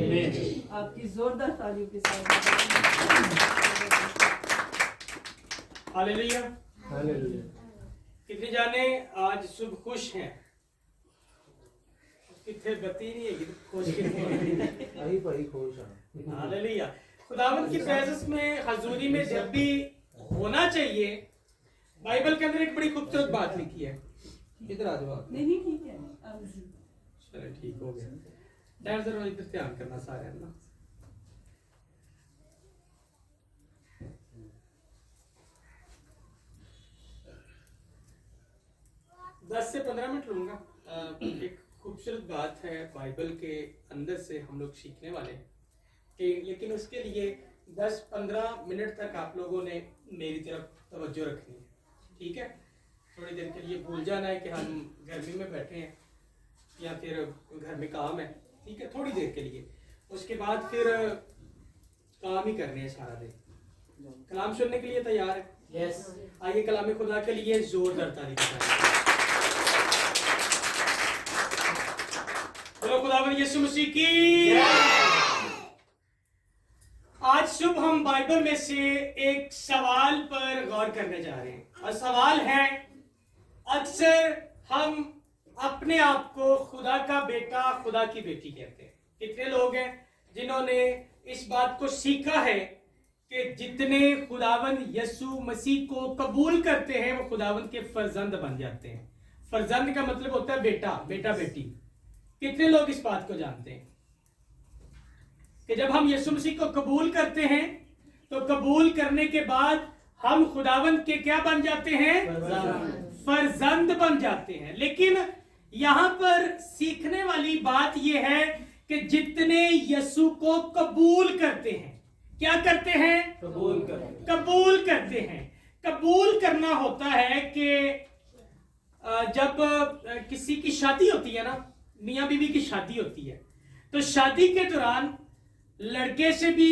आपकी जोरदार तालियों के साथ। हालेलुया। हालेलुया। कितने जाने आज शुभ खुश हैं? कितने बत्ती नहीं है खुश कितने आई भाई खुश हैं। हालेलुया। खुदावंद की प्रेजेंस में हजूरी में जब भी होना चाहिए, बाइबल के अंदर एक बड़ी खूबसूरत बात लिखी है। इधर आ जाओ। नहीं ठीक है, चलो ठीक हो गया। डर जरा इधर ध्यान करना सारे ना। 10 से 15 मिनट लूंगा। एक खूबसूरत बात है बाइबल के अंदर से हम लोग सीखने वाले कि, लेकिन उसके लिए 10-15 मिनट तक आप लोगों ने मेरी तरफ तवज्जो रखनी है, ठीक है? थोड़ी देर के लिए भूल जाना है कि हम गर्मी में बैठे हैं या फिर घर में काम है, ठीक है? थोड़ी देर के लिए, उसके बाद फिर काम ही करने हैं सारा दिन। कलाम सुनने के लिए तैयार है? यस। आइए कलाम खुदा के लिए जोरदार तारीफ करें। बोलो खुदावंद यीशु मसीह की। आज शुभ हम बाइबल में से एक सवाल पर गौर करने जा रहे हैं, और सवाल है, अक्सर हम अपने आप को खुदा का बेटा, खुदा की बेटी कहते हैं। कितने लोग हैं जिन्होंने इस बात को सीखा है कि जितने खुदावंद यीशु मसीह को कबूल करते हैं वो खुदावंद के फर्जंद बन जाते हैं। फर्जंद का मतलब होता है बेटा, बेटा बेटी। कितने लोग इस बात को जानते हैं कि जब हम यीशु मसीह को कबूल करते हैं तो कबूल करने के बाद हम खुदावंद के क्या बन जाते हैं? फर्जंद बन जाते हैं। लेकिन यहां पर सीखने वाली बात यह है कि जितने यीशु को कबूल करते हैं, क्या करते हैं? कबूल करते। कबूल करते हैं। कबूल करना होता है कि जब किसी की शादी होती है ना, मियां बीवी की शादी होती है, तो शादी के दौरान लड़के से भी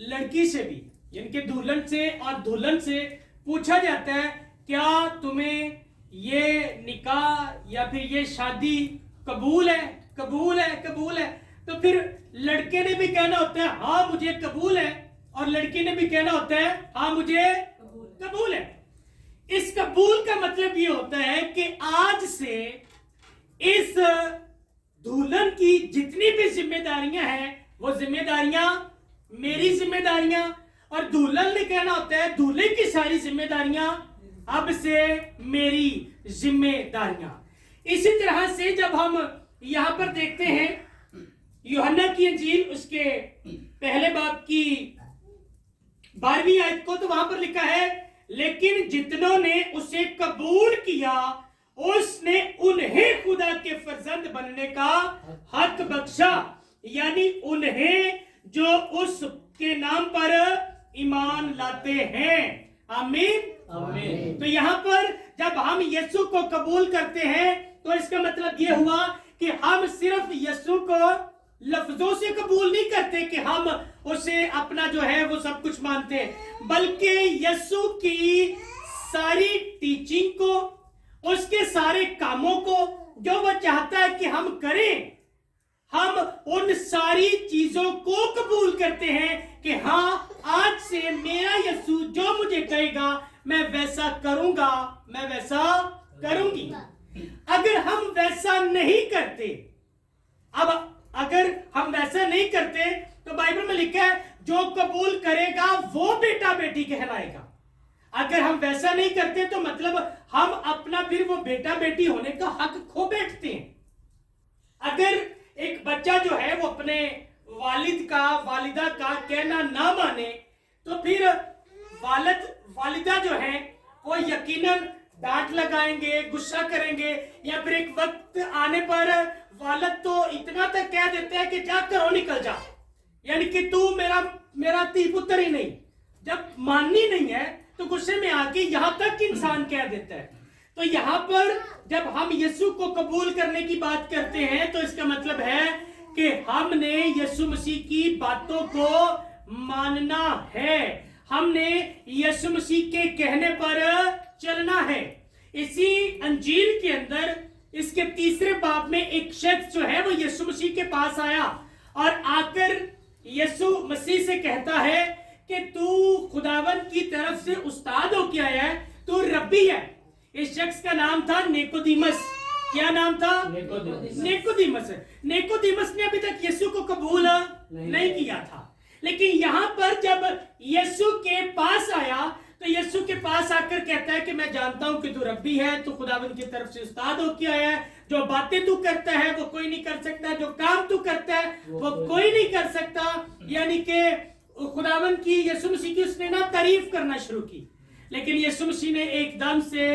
लड़की से भी, यानी कि दुल्हन से और दुल्हन से पूछा जाता है क्या तुम्हें ये निकाह या फिर ये शादी कबूल है? कबूल है, कबूल है। तो फिर लड़के ने भी कहना होता है हाँ मुझे कबूल है, और लड़की ने भी कहना होता है हाँ मुझे कबूल है। इस कबूल का मतलब ये होता है कि आज से इस दुल्हन की जितनी भी जिम्मेदारियां हैं वो जिम्मेदारियां मेरी जिम्मेदारियां, और दुल्हन ने कहना होता है दूल्हे की सारी जिम्मेदारियां अब से मेरी जिम्मेदारियां। इसी तरह से जब हम यहां पर देखते हैं यूहन्ना की इंजील उसके पहले बाब की 12वीं आयत को, तो वहां पर लिखा है लेकिन जितनों ने उसे कबूल किया उसने उन्हें खुदा के फर्जंद बनने का हक बख्शा, यानी उन्हें जो उसके नाम पर ईमान लाते हैं। आमीन, आमीन। तो यहाँ पर जब हम यीशु को कबूल करते हैं तो इसका मतलब यह हुआ कि हम सिर्फ यीशु को लफ्जों से कबूल नहीं करते कि हम उसे अपना जो है वो सब कुछ मानते हैं, बल्कि यीशु की सारी टीचिंग को, उसके सारे कामों को जो वह चाहता है कि हम करें, हम उन सारी चीजों को कबूल करते हैं कि हाँ आज से मेरा यीशु जो मुझे कहेगा मैं वैसा करूंगा, मैं वैसा करूंगी। अगर हम वैसा नहीं करते, अब अगर हम वैसा नहीं करते तो बाइबल में लिखा है जो कबूल करेगा वो बेटा बेटी कहलाएगा। अगर हम वैसा नहीं करते तो मतलब हम अपना फिर वो बेटा बेटी होने का हक खो बैठते हैं। अगर एक बच्चा जो है वो अपने वालिद का, वालिदा का कहना ना माने तो फिर वालिदा जो है वो यकीनन डांट लगाएंगे, गुस्सा करेंगे, या फिर एक वक्त आने पर वालिद तो इतना तक कह देते हैं कि जा करो निकल जा, यानी कि तू मेरा धी पुत्र ही नहीं। जब माननी नहीं है तो गुस्से में आके यहां तक इंसान कह देता है। तो यहां पर जब हम यीशु को कबूल करने की बात करते हैं तो इसका मतलब है कि हमने यीशु मसीह की बातों को मानना है, हमने यीशु मसीह के कहने पर चलना है। इसी अंजील के अंदर इसके 3रे बाब में एक शख्स जो है वो यीशु मसीह के पास आया और आकर यीशु मसीह से कहता है कि तू खुदावन की तरफ से उस्ताद हो के आया है, तू रब्बी है। इस शख्स का नाम था निकोदेमस। क्या नाम था? निकोदेमस। निकोदेमस ने अभी तक यीशु को कबूल नहीं किया था, लेकिन यहां पर जब यीशु के पास आया तो यीशु के पास आकर कहता है कि मैं जानता हूं कि तू रब्बी है, तू खुदावन की तरफ से उस्ताद होके आया है। जो बातें तू करता है वो कोई नहीं कर सकता, जो काम तू करता है वो कोई नहीं कर सकता। यानी कि खुदावन की यीशु मसीह की उसने ना तारीफ करना शुरू की। लेकिन यीशु मसीह ने एकदम से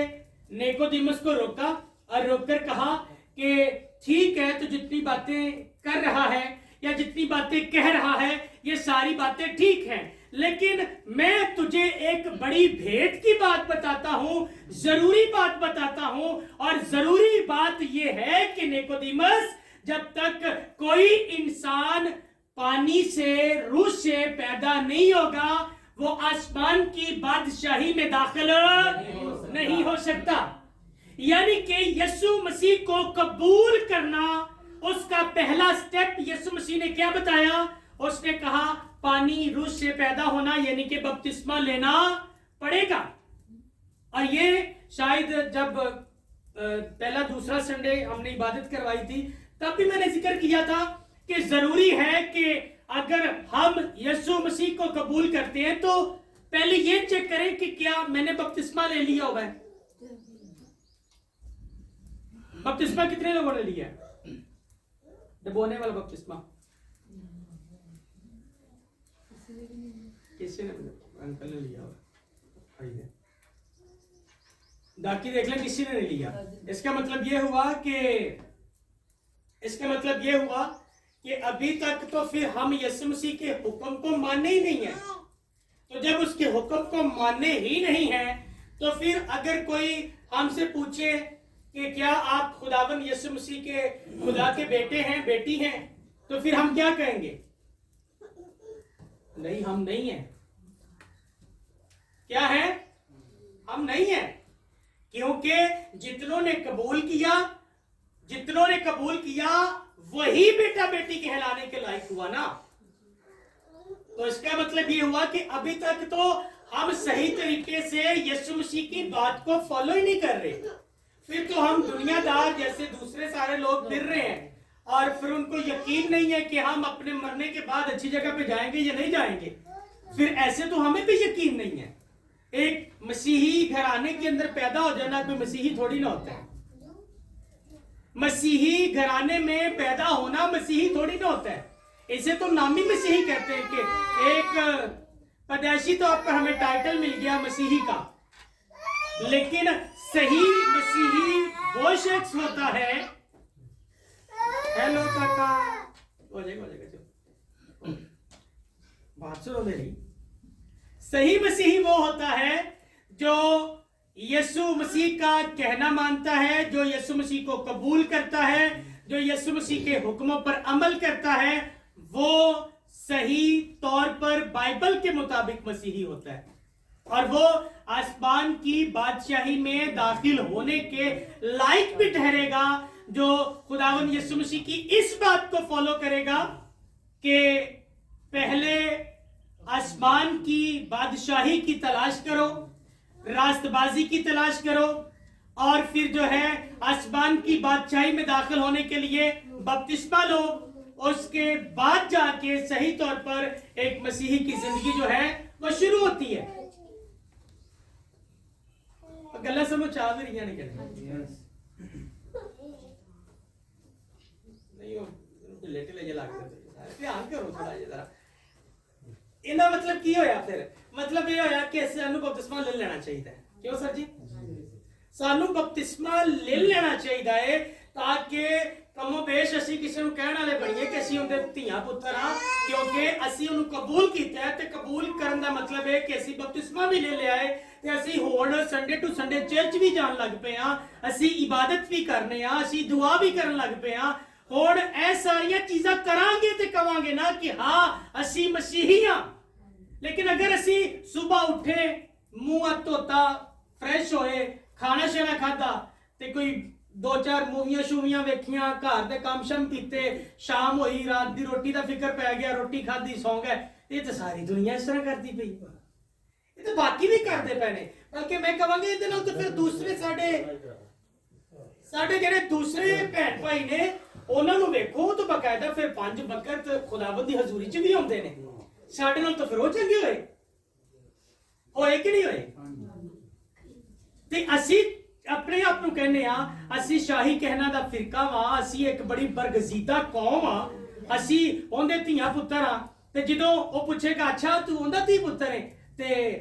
निकोदेमस को रोका और रोककर कहा कि ठीक है, तो जितनी बातें कर रहा है या जितनी बातें कह रहा है ये सारी बातें ठीक हैं, लेकिन मैं तुझे एक बड़ी भेंट की बात बताता हूं, जरूरी बात बताता हूं। और जरूरी बात यह है कि निकोदेमस, जब तक कोई इंसान पानी से, रूह से पैदा नहीं होगा वो आसमान की बादशाही में दाखिल नहीं हो सकता। यानी कि यीशु मसीह को कबूल करना, उसका पहला स्टेप यीशु मसीह ने क्या बताया? उसने कहा पानी रूह से पैदा होना, यानी कि बपतिस्मा लेना पड़ेगा। और ये शायद जब पहला दूसरा संडे हमने इबादत करवाई थी तब भी मैंने जिक्र किया था कि जरूरी है कि अगर हम यीशु मसीह को कबूल करते हैं तो पहले ये चेक करें कि क्या मैंने बपतिस्मा ले लिया हुआ है। बपतिस्मा कितने लोगों ने लिया है? डुबोने वाला बपतिस्मा किसी ने? अंकल ने लिया हुआ, बाकी देख लें किसी ने नहीं लिया। इसका मतलब यह हुआ कि अभी तक तो फिर हम यीशु मसीह के हुक्म को माने ही नहीं है। तो जब उसके हुक्म को माने ही नहीं है तो फिर अगर कोई हमसे पूछे कि क्या आप खुदावन यीशु मसीह के खुदा के बेटे हैं, बेटी हैं, तो फिर हम क्या कहेंगे? नहीं, हम नहीं हैं। क्या है? हम नहीं हैं, क्योंकि जितनों ने कबूल किया वही बेटा बेटी कहलाने के लायक हुआ ना। तो इसका मतलब ये हुआ कि अभी तक तो हम सही तरीके से यीशु मसीह की बात को फॉलो ही नहीं कर रहे। फिर तो हम दुनियादार जैसे दूसरे सारे लोग फिर रहे हैं और फिर उनको यकीन नहीं है कि हम अपने मरने के बाद अच्छी जगह पे जाएंगे या नहीं जाएंगे। फिर ऐसे तो हमें भी यकीन नहीं है। एक मसीही घराने के अंदर पैदा हो जाना कोई मसीही थोड़ी ना होता है। मसीही घराने में पैदा होना मसीही थोड़ी ना होता है। इसे तो नामी मसीही कहते हैं कि एक पैदाइशी तौर पर हमें टाइटल मिल गया मसीही का, लेकिन सही मसीही वो शख्स होता है। हेलो काका, हो जाएगा बात सुनो मेरी। सही मसीही वो होता है जो यीशु मसीह का कहना मानता है, जो यीशु मसीह को कबूल करता है, जो यीशु मसीह के हुक्मों पर अमल करता है, वो सही तौर पर बाइबल के मुताबिक मसीही होता है और वो आसमान की बादशाही में दाखिल होने के लायक भी ठहरेगा, जो खुदावन यीशु मसीह की इस बात को फॉलो करेगा कि पहले आसमान की बादशाही की तलाश करो, रास्तबाजी की तलाश करो, और फिर जो है आसमान की बादशाही में दाखिल होने के लिए बपतिस्मा लो। उसके बाद जाके सही तौर पर एक मसीही की जिंदगी जो है वो शुरू होती है। गला समझ आ रही है ध्यान करो थोड़ा जरा। इना मतलब की होया फिर मतलब ये होया कि सानू बपतिस्मा ले लेना चाहिए। क्यों सर जी? सानू बपतिस्मा ले लेना चाहिए ताकि कमो बेश असी किसी कहने वाले बनिए कि असी उनके धियां पुत्र हाँ, क्योंकि असी उन्हें कबूल किया है। तो कबूल करने का मतलब है कि असी बपतिस्मा भी ले लिया है ते असी होण संडे टू संडे चर्च भी जान लग पे हाँ, असी इबादत भी करने हाँ, असी दुआ भी करन लग पे हाँ। होण ऐ सारियां चीज़ां करांगे ते कवांगे ना कि हाँ असी मसीही हाँ। लेकिन अगर असी सुबह उठे, मुंह हाथ धोता, फ्रेश होए, खाना शाना खादा ते कोई ਦੋ ਚਾਰ ਮੂਵੀਆਂ ਸ਼ੂਵੀਆਂ ਵੇਖੀਆਂ, ਘਰ ਦੇ ਕੰਮ ਸ਼ਮ ਕੀਤੇ, ਸ਼ਾਮ ਹੋਈ, ਰਾਤ ਦੀ ਰੋਟੀ ਦਾ ਫਿਕਰ ਪੈ ਗਿਆ, ਰੋਟੀ ਖਾਧੀ, ਸੌਂ ਗਏ। ਇਹ ਤਾਂ ਸਾਰੀ ਦੁਨੀਆ ਇਸ ਤਰ੍ਹਾਂ ਕਰਦੀ ਪਈ, ਇਹ ਤਾਂ ਬਾਕੀ ਵੀ ਕਰਦੇ ਪਏ ਨੇ। ਬਲਕਿ ਮੈਂ ਕਹਾਂਗਾ ਇਹਦੇ ਨਾਲ ਤਾਂ ਫਿਰ ਦੂਸਰੇ ਸਾਡੇ ਜਿਹੜੇ ਦੂਸਰੇ ਭੈਣ ਭਾਈ ਨੇ ਉਹਨਾਂ ਨੂੰ ਵੇਖੋ, ਉਹ ਤਾਂ ਬਕਾਇਦਾ ਫਿਰ 5 ਵਕਤ ਖੁਦਾਵੰਦ ਦੀ ਹਜ਼ੂਰੀ 'ਚ ਵੀ ਆਉਂਦੇ ਨੇ। ਸਾਡੇ ਨਾਲ ਤਾਂ ਫਿਰ ਉਹ ਚੰਗੇ ਹੋਏ ਕਿ ਨਹੀਂ ਹੋਏ? ਤੇ ਅਸੀਂ ਆਪਣੇ ਆਪ ਨੂੰ ਕਹਿੰਦੇ ਆ ਅਸੀਂ ਸ਼ਾਹੀ ਕਹਿਣਾ ਦਾ ਫਿਰਕਾ ਵਾ, ਅਸੀਂ ਇੱਕ ਬੜੀ ਬਰਗਜ਼ੀਦਾ ਕੌਮ ਆ, ਅਸੀਂ ਉਹਦੇ ਧੀਆਂ ਪੁੱਤਰ ਆ। ਤੇ ਜਦੋਂ ਉਹ ਪੁੱਛੇਗਾ ਅੱਛਾ ਤੂੰ ਉਹਦਾ ਧੀ ਪੁੱਤਰ ਹੈ ਤੇ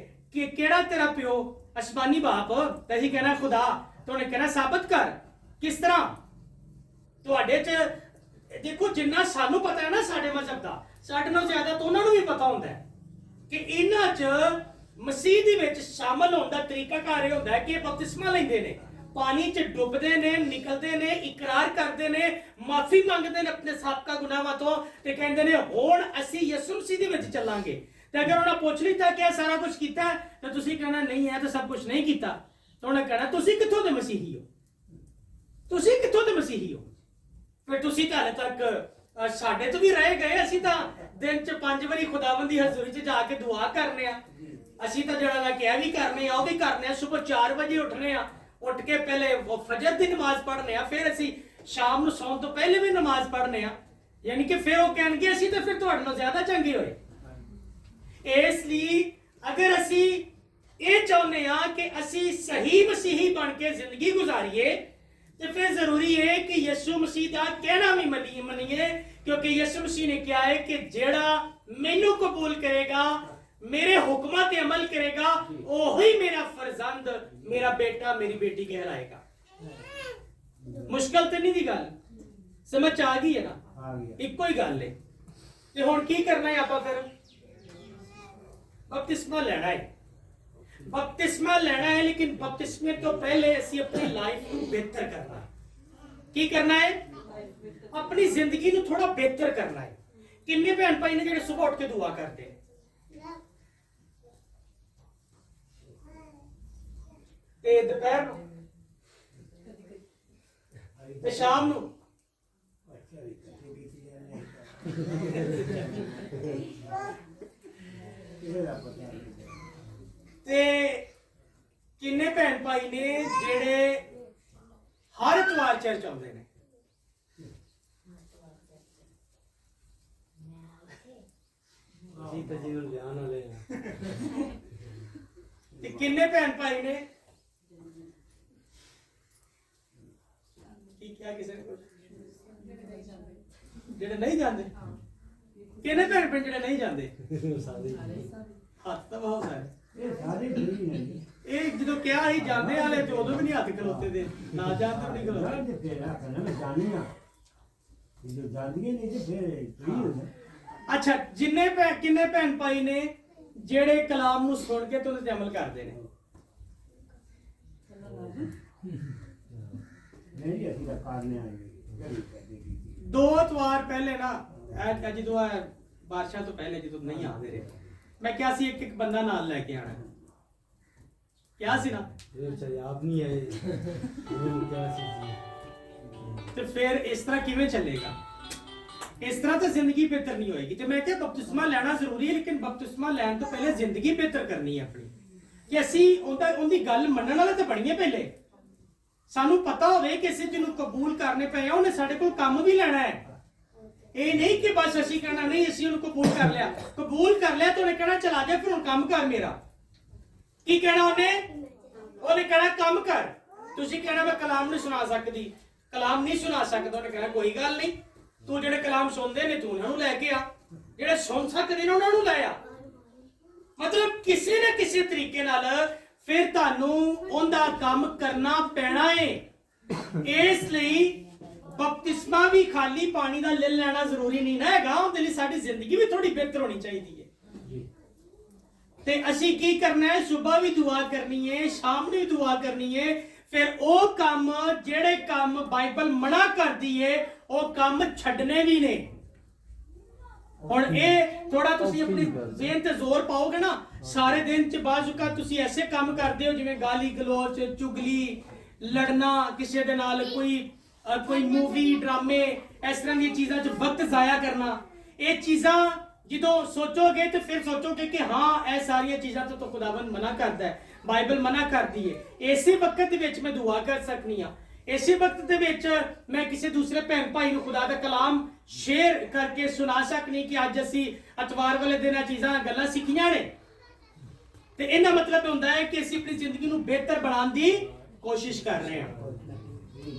ਕਿਹੜਾ ਤੇਰਾ ਪਿਓ? ਅਸਮਾਨੀ ਬਾਪ। ਤੇ ਅਸੀਂ ਕਹਿਣਾ ਖੁਦਾ। ਤੇ ਉਹਨੇ ਕਹਿਣਾ ਸਾਬਤ ਕਰ, ਕਿਸ ਤਰ੍ਹਾਂ? ਤੁਹਾਡੇ 'ਚ ਦੇਖੋ ਜਿੰਨਾ ਸਾਨੂੰ ਪਤਾ ਹੈ ਨਾ ਸਾਡੇ ਮਜ਼ਹਬ ਦਾ, ਸਾਡੇ ਨਾਲੋਂ ਜ਼ਿਆਦਾ ਤਾਂ ਉਹਨਾਂ ਨੂੰ ਵੀ ਪਤਾ ਹੁੰਦਾ ਹੈ ਕਿ ਇਹਨਾਂ 'ਚ ਮਸੀਹ ਦੇ ਵਿੱਚ ਸ਼ਾਮਲ ਹੋਣ ਦਾ ਤਰੀਕਾ ਘਰ ਇਹ ਹੁੰਦਾ ਹੈ ਕਿ ਬਪਤਿਸਮਾ ਲੈਂਦੇ ਨੇ, ਪਾਣੀ 'ਚ ਡੁੱਬਦੇ ਨੇ, ਨਿਕਲਦੇ ਨੇ, ਇਕਰਾਰ ਕਰਦੇ ਨੇ, ਮਾਫੀ ਮੰਗਦੇ ਨੇ ਆਪਣੇ ਸਾਬਕਾ ਗੁਨਾਹਾਂ ਤੋਂ, ਤੇ ਕਹਿੰਦੇ ਨੇ ਹੁਣ ਅਸੀਂ ਯਿਸੂ ਮਸੀਹ ਦੇ ਵਿੱਚ ਚੱਲਾਂਗੇ। ਤੇ ਅਗਰ ਉਹਨਾਂ ਪੁੱਛ ਲਿੱਤਾ ਕਿ ਇਹ ਸਾਰਾ ਕੁਝ ਕੀਤਾ ਤਾਂ ਤੁਸੀਂ ਕਹਿਣਾ ਨਹੀਂ ਹੈ ਤਾਂ ਸਭ ਕੁਝ ਨਹੀਂ ਕੀਤਾ। ਤਾਂ ਉਹਨੇ ਕਹਿਣਾ ਤੁਸੀਂ ਕਿੱਥੋਂ ਦੇ ਮਸੀਹੀ ਹੋ? ਤੁਸੀਂ ਕਿੱਥੋਂ ਦੇ ਮਸੀਹੀ ਹੋ? ਫਿਰ ਤੁਸੀਂ ਤਾਂ ਹਾਲੇ ਤੱਕ ਸਾਡੇ ਤੋਂ ਵੀ ਰਹਿ ਗਏ। ਅਸੀਂ ਤਾਂ ਦਿਨ 'ਚ 5 ਵਾਰੀ ਖੁਦਾਵੰਦ ਦੀ ਹਜ਼ੂਰੀ 'ਚ ਜਾ ਕੇ ਦੁਆ ਕਰਨੇ ਆ। ਅਸੀਂ ਤਾਂ ਜਿਹੜਾ ਮੈਂ ਕਿਹਾ ਵੀ ਕਰਨੇ ਆ, ਉਹ ਵੀ ਕਰਨੇ ਆ। ਸਵੇਰ 4 ਵਜੇ ਉੱਠਨੇ ਆ, ਉੱਠ ਕੇ ਪਹਿਲੇ ਉਹ ਫਜਰ ਦੀ ਨਮਾਜ਼ ਪੜ੍ਹਨੇ ਆ, ਫਿਰ ਅਸੀਂ ਸ਼ਾਮ ਨੂੰ ਸੌਣ ਤੋਂ ਪਹਿਲੇ ਵੀ ਨਮਾਜ਼ ਪੜ੍ਹਨੇ ਆ। ਯਾਨੀ ਕਿ ਫਿਰ ਉਹ ਕਹਿਣਗੇ ਅਸੀਂ ਤਾਂ ਫਿਰ ਤੁਹਾਡੇ ਨਾਲੋਂ ਜ਼ਿਆਦਾ ਚੰਗੇ ਹੋਏ। ਇਸ ਲਈ ਅਗਰ ਅਸੀਂ ਇਹ ਚਾਹੁੰਦੇ ਆ ਕਿ ਅਸੀਂ ਸਹੀ ਮਸੀਹੀ ਬਣ ਕੇ ਜ਼ਿੰਦਗੀ ਗੁਜ਼ਾਰੀਏ ਤੇ ਫਿਰ ਜ਼ਰੂਰੀ ਹੈ ਕਿ ਯਿਸੂ ਮਸੀਹ ਦਾ ਕਹਿਣਾ ਵੀ ਮੰਨੀਏ, ਕਿਉਂਕਿ ਯਿਸੂ ਮਸੀਹ ਨੇ ਕਿਹਾ ਹੈ ਕਿ ਜਿਹੜਾ ਮੈਨੂੰ ਕਬੂਲ ਕਰੇਗਾ, ਮੇਰੇ ਹੁਕਮਾਂ ਤੇ ਅਮਲ ਕਰੇਗਾ, ਉਹੀ ਮੇਰਾ ਫਰਜ਼ੰਦ, ਮੇਰਾ ਬੇਟਾ, ਮੇਰੀ ਬੇਟੀ ਕਹਿਲਾਏਗਾ। ਮੁਸ਼ਕਲ ਤੇ ਨਹੀਂ ਦੀ ਗੱਲ, ਸਮਝ ਆ ਗਈ ਹੈ ਨਾ? ਇੱਕੋ ਹੀ ਗੱਲ ਹੈ। ਤੇ ਹੁਣ ਕੀ ਕਰਨਾ ਹੈ ਆਪਾਂ? ਫਿਰ बपतिस्मा लेना है, बपतिस्मा लेना है, लेकिन बपतिस्मे तो पहले ਅਸੀਂ अपनी लाइफ को बेहतर करना है। की करना है? अपनी जिंदगी ਨੂੰ ਥੋੜਾ ਬਿਹਤਰ ਕਰਨਾ ਹੈ। ਕਿੰਨੇ ਭੈਣ ਭਾਈ ਨੇ ਜਿਹੜੇ ਸਵੇਰ ਉੱਠ ਕੇ ਦੁਆ ਕਰਦੇ ਤੇ ਦੁਪਹਿਰ ਨੂੰ ਤੇ ਸ਼ਾਮ ਨੂੰ ਤੇ ਕਿੰਨੇ ਭੈਣ ਭਾਈ ਨੇ ਜਿਹੜੇ ਹਰ ਇਤਵਾਰ ਚਰਚ ਆਉਂਦੇ ਨੇ? ਅਸੀਂ ਤਾਂ ਜੀਵਨ ਗਿਆਨ ਵਾਲੇ ਆ। ਤੇ ਕਿੰਨੇ ਭੈਣ ਭਾਈ ਨੇ ਕੀ ਕਿਹਾ ਕਿਸੇ ਨੇ ਕੁਝ? ਜਿਹੜੇ ਨਹੀਂ ਜਾਂਦੇ? ਕਿੰਨੇ ਭੈਣ ਭਾਈ ਜਿਹੜੇ ਨਹੀਂ ਜਾਂਦੇ? ਹੱਥ ਤਾਂ ਬਹੁਤ ਸਾਰੇ। ਇਹ ਸਾਰੇ ਠੀਕ ਨੇ ਜੀ। ਇਹ ਜਦੋਂ ਕਿਹਾ ਹੀ ਜਾਂਦੇ ਵਾਲੇ ਤੇ ਉਦੋਂ ਵੀ ਨਹੀਂ ਹੱਥ ਖਲੋਤੇ ਦੇ, ਨਾ ਜਾਂਦੇ ਨਹੀਂ ਖਲੋਤੇ। ਫੇਰ ਕਹਿੰਦਾ ਜਾਣੀਆਂ ਜੋ ਜਾਂਦੀਆਂ ਨਹੀਂ ਤੇ ਫੇਰ ਫ੍ਰੀ ਹੁੰਦਾ। ਅੱਛਾ, ਕਿੰਨੇ ਭੈਣ ਭਾਈ ਨੇ ਜਿਹੜੇ ਕਲਾਮ ਨੂੰ ਸੁਣ ਕੇ ਤੇ ਉਹਦੇ ਤੇ ਅਮਲ ਕਰਦੇ ਨੇ? ਨਹੀਂ ਅਸੀਂ ਤਾਂ ਕਰਨੇ ਆਏ। 2 ਇਤਵਾਰ ਪਹਿਲੇ ਨਾ ਜਦੋਂ ਬਾਰਿਸ਼ਾਂ ਤੋਂ ਪਹਿਲੇ ਜਦੋਂ ਨਹੀਂ ਆਉਂਦੇ ਰਹੇ, ਮੈਂ ਕਿਹਾ ਸੀ ਇੱਕ ਬੰਦਾ ਨਾਲ ਲੈ ਕੇ ਆਣਾ। ਕਿਹਾ ਸੀ ਨਾ? ਆਪ ਨਹੀਂ ਆਏ। ਤੇ ਫਿਰ ਇਸ ਤਰ੍ਹਾਂ ਕਿਵੇਂ ਚੱਲੇਗਾ? ਇਸ ਤਰ੍ਹਾਂ ਤਾਂ ਜ਼ਿੰਦਗੀ ਬਿਹਤਰ ਨਹੀਂ ਹੋਏਗੀ। ਤੇ ਮੈਂ ਕਿਹਾ ਬਪਤਿਸਮਾ ਲੈਣਾ ਜ਼ਰੂਰੀ ਹੈ, ਲੇਕਿਨ ਬਪਤਿਸਮਾ ਲੈਣ ਤੋਂ ਪਹਿਲੇ ਜ਼ਿੰਦਗੀ ਬਿਹਤਰ ਕਰਨੀ ਹੈ ਆਪਣੀ, ਕਿ ਅਸੀਂ ਉਹਦੀ ਗੱਲ ਮੰਨਣ ਵਾਲੇ ਤਾਂ ਬਣੀਏ। ਪਹਿਲੇ ਸਾਨੂੰ ਪਤਾ ਹੋਵੇ ਕਿ ਅਸੀਂ ਜਿਹਨੂੰ ਕਬੂਲ ਕਰਨੇ ਪਏ ਆ ਉਹਨੇ ਸਾਡੇ ਕੋਲ ਕੰਮ ਵੀ ਲੈਣਾ ਹੈ। ਇਹ ਨਹੀਂ ਕਿ ਬਸ ਅਸੀਂ ਕਹਿਣਾ ਨਹੀਂ ਅਸੀਂ ਉਹਨੂੰ ਕਬੂਲ ਕਰ ਲਿਆ ਤਾਂ ਉਹਨੇ ਕਹਿਣਾ ਚਲਾ ਜਾ ਫਿਰ ਹੁਣ ਕੰਮ ਕਰ ਮੇਰਾ। ਕੀ ਕਹਿਣਾ ਉਹਨੇ ਕਹਿਣਾ ਕੰਮ ਕਰ। ਤੁਸੀਂ ਕਹਿਣਾ ਮੈਂ ਕਲਾਮ ਨਹੀਂ ਸੁਣਾ ਸਕਦੀ, ਕਲਾਮ ਨਹੀਂ ਸੁਣਾ ਸਕਦਾ, ਉਹਨੇ ਕਹਿਣਾ ਕੋਈ ਗੱਲ ਨਹੀਂ, ਤੂੰ ਜਿਹੜੇ ਕਲਾਮ ਸੁਣਦੇ ਨੇ ਤੂੰ ਉਹਨਾਂ ਨੂੰ ਲੈ ਕੇ ਆ, ਜਿਹੜੇ ਸੁਣ ਸਕਦੇ ਨੇ ਉਹਨਾਂ ਨੂੰ ਲੈ ਆ। ਮਤਲਬ ਕਿਸੇ ਨਾ ਕਿਸੇ ਤਰੀਕੇ ਨਾਲ ਫਿਰ ਤੁਹਾਨੂੰ ਉਹਦਾ ਕੰਮ ਕਰਨਾ ਪੈਣਾ ਹੈ। ਇਸ ਲਈ ਬਪਤਿਸਮਾ ਵੀ ਖਾਲੀ ਪਾਣੀ ਦਾ ਲੈ ਲੈਣਾ ਜ਼ਰੂਰੀ ਨਹੀਂ ਨਾ ਹੈਗਾ, ਉਹਦੇ ਲਈ ਸਾਡੀ ਜ਼ਿੰਦਗੀ ਵੀ ਥੋੜੀ ਬਿਹਤਰ ਹੋਣੀ ਚਾਹੀਦੀ ਹੈ। ਤੇ ਅਸੀਂ ਕੀ ਕਰਨਾ ਹੈ? ਸਵੇਰ ਵੀ ਦੁਆ ਕਰਨੀ ਹੈ, ਸ਼ਾਮ ਨੂੰ ਵੀ ਦੁਆ ਕਰਨੀ ਹੈ। ਫਿਰ ਉਹ ਕੰਮ ਜਿਹੜੇ ਕੰਮ ਬਾਈਬਲ ਮਨਾ ਕਰਦੀ ਹੈ ਉਹ ਕੰਮ ਛੱਡਨੇ ਵੀ ਨੇ। ਹੁਣ ਇਹ ਥੋੜਾ ਤੁਸੀਂ ਆਪਣੀ ਜ਼ਿਹਨ ਤੇ ਜ਼ੋਰ ਪਾਓਗੇ ਨਾ, ਸਾਰੇ ਦਿਨ ਚ ਬਾਜ਼ੂਕਾ ਤੁਸੀਂ ਐਸੇ ਕੰਮ ਕਰਦੇ ਹੋ ਜਿਵੇਂ ਗਾਲੀ ਗਲੋਚ, ਚੁਗਲੀ, ਲੜਨਾ ਕਿਸੇ ਦੇ ਨਾਲ, ਕੋਈ ਮੂਵੀ ਡਰਾਮੇ ਇਸ ਤਰ੍ਹਾਂ ਦੀਆਂ ਚੀਜ਼ਾਂ 'ਚ ਵਕਤ ਜ਼ਾਇਆ ਕਰਨਾ, ਇਹ ਚੀਜ਼ਾਂ ਜਦੋਂ ਸੋਚੋਗੇ ਤੇ ਫਿਰ ਸੋਚੋਗੇ ਕਿ ਹਾਂ ਇਹ ਸਾਰੀਆਂ ਚੀਜ਼ਾਂ ਤੋਂ ਖੁਦਾਵੰਦ ਮਨਾ ਕਰਦਾ ਹੈ, ਬਾਈਬਲ ਮਨਾ ਕਰਦੀ ਹੈ। ਇਸੇ ਵਕਤ ਦੇ ਵਿੱਚ ਮੈਂ ਦੁਆ ਕਰ ਸਕਨੀ ਆ, ਇਸੇ ਵਕਤ ਦੇ ਵਿੱਚ ਮੈਂ ਕਿਸੇ ਦੂਸਰੇ ਭੈਣ ਭਾਈ ਨੂੰ ਖੁਦਾ ਦਾ ਕਲਾਮ ਸ਼ੇਅਰ ਕਰਕੇ ਸੁਣਾ ਸਕਨੀ ਕਿ ਅੱਜ ਅਸੀਂ ਐਤਵਾਰ ਵਾਲੇ ਦਿਨ ਇਹ ਚੀਜ਼ਾਂ ਗੱਲਾਂ ਸਿੱਖੀਆਂ ਨੇ। ਤੇ ਇਹਦਾ ਮਤਲਬ ਹੁੰਦਾ ਹੈ ਕਿ ਅਸੀਂ ਆਪਣੀ ਜ਼ਿੰਦਗੀ ਨੂੰ ਬਿਹਤਰ ਬਣਾਉਣ ਦੀ ਕੋਸ਼ਿਸ਼ ਕਰ ਰਹੇ ਹਾਂ।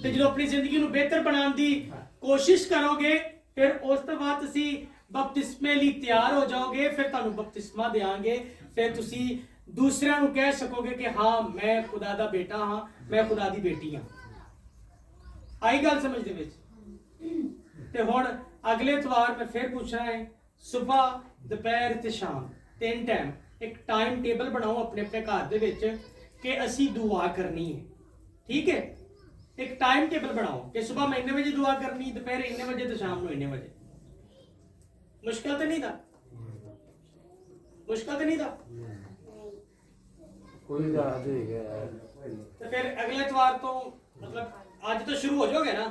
ਤੇ ਜਦੋਂ ਆਪਣੀ ਜ਼ਿੰਦਗੀ ਨੂੰ ਬਿਹਤਰ ਬਣਾਉਣ ਦੀ ਕੋਸ਼ਿਸ਼ ਕਰੋਗੇ ਫਿਰ ਉਸ ਤੋਂ ਬਾਅਦ ਤੁਸੀਂ ਬਪਤਿਸਮੇ ਲਈ ਤਿਆਰ ਹੋ ਜਾਓਗੇ, ਫਿਰ ਤੁਹਾਨੂੰ ਬਪਤਿਸਮਾ ਦੇਾਂਗੇ, ਫਿਰ ਤੁਸੀਂ ਦੂਸਰਿਆਂ ਨੂੰ ਕਹਿ ਸਕੋਗੇ ਕਿ ਹਾਂ ਮੈਂ ਖੁਦਾ ਦਾ ਬੇਟਾ ਹਾਂ, ਮੈਂ ਖੁਦਾ ਦੀ ਬੇਟੀ ਹਾਂ। ਆਈ ਗੱਲ ਸਮਝ ਦੇ ਵਿੱਚ? ਤੇ ਹੁਣ ਅਗਲੇ ਐਤਵਾਰ ਮੈਂ ਫਿਰ ਪੁੱਛਣਾ ਹੈ, ਸਵੇਰ ਦੁਪਹਿਰ ਤੇ ਸ਼ਾਮ 3 ਟਾਈਮ ਇੱਕ ਟਾਈਮ ਟੇਬਲ ਬਣਾਓ ਆਪਣੇ ਆਪਣੇ ਘਰ ਦੇ ਵਿੱਚ ਕਿ ਅਸੀਂ ਦੁਆ ਕਰਨੀ ਹੈ। ਠੀਕ ਹੈ, ਇੱਕ ਟਾਈਮ ਟੇਬਲ ਬਣਾਓ ਕਿ ਸਵੇਰ ਮੈਂ ਇੰਨੇ ਵਜੇ ਦੁਆ ਕਰਨੀ, ਦੁਪਹਿਰ ਇੰਨੇ ਵਜੇ ਤੇ ਸ਼ਾਮ ਨੂੰ ਇੰਨੇ ਵਜੇ। ਮੁਸ਼ਕਲ ਤੇ ਨਹੀਂ था, ਮੁਸ਼ਕਲ ਤੇ ਨਹੀਂ था। कोई याद है यार। ਤੇ ਫਿਰ ਅਗਲੇ ਐਤਵਾਰ ਤੋਂ ਮਤਲਬ ਅੱਜ ਤੋਂ ਸ਼ੁਰੂ ਹੋ ਜਾਓਗੇ ਨਾ,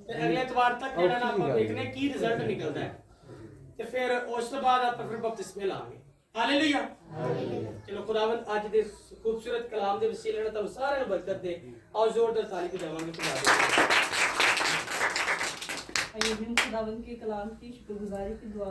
ਤੇ ਅਗਲੇ ਐਤਵਾਰ ਤੱਕ ਜਿਹੜਾ ਨਾ ਆਪਾਂ ਦੇਖਨੇ ਕੀ ਰਿਜ਼ਲਟ ਨਿਕਲਦਾ ਹੈ, ਤੇ ਫਿਰ ਉਸ ਤੋਂ ਬਾਅਦ ਆਪਾਂ ਫਿਰ ਬਪਤਿਸਮੇ ਲਾਂਗੇ। ਹਾਲੇਲੂਇਆ। ਚਲੋ ਖੁਦਾਵੰਦ ਅੱਜ ਦੇ ਖੂਬਸੂਰਤ ਕਲਾਮ ਦੇ ਵਸੀਲੇ ਨਾਲ ਤੁਹਾਨੂੰ ਸਾਰਿਆਂ ਨੂੰ ਬਰਕਤ ਦੇ। ਆਓ ਜ਼ੋਰਦਾਰ ਤਾਲੀ ਬਜਾਵਾਂਗੇ ਖੁਦਾ ਦੇ। आइए दिन खुदावंद के कलाम की शुक्रगुजारी की दुआ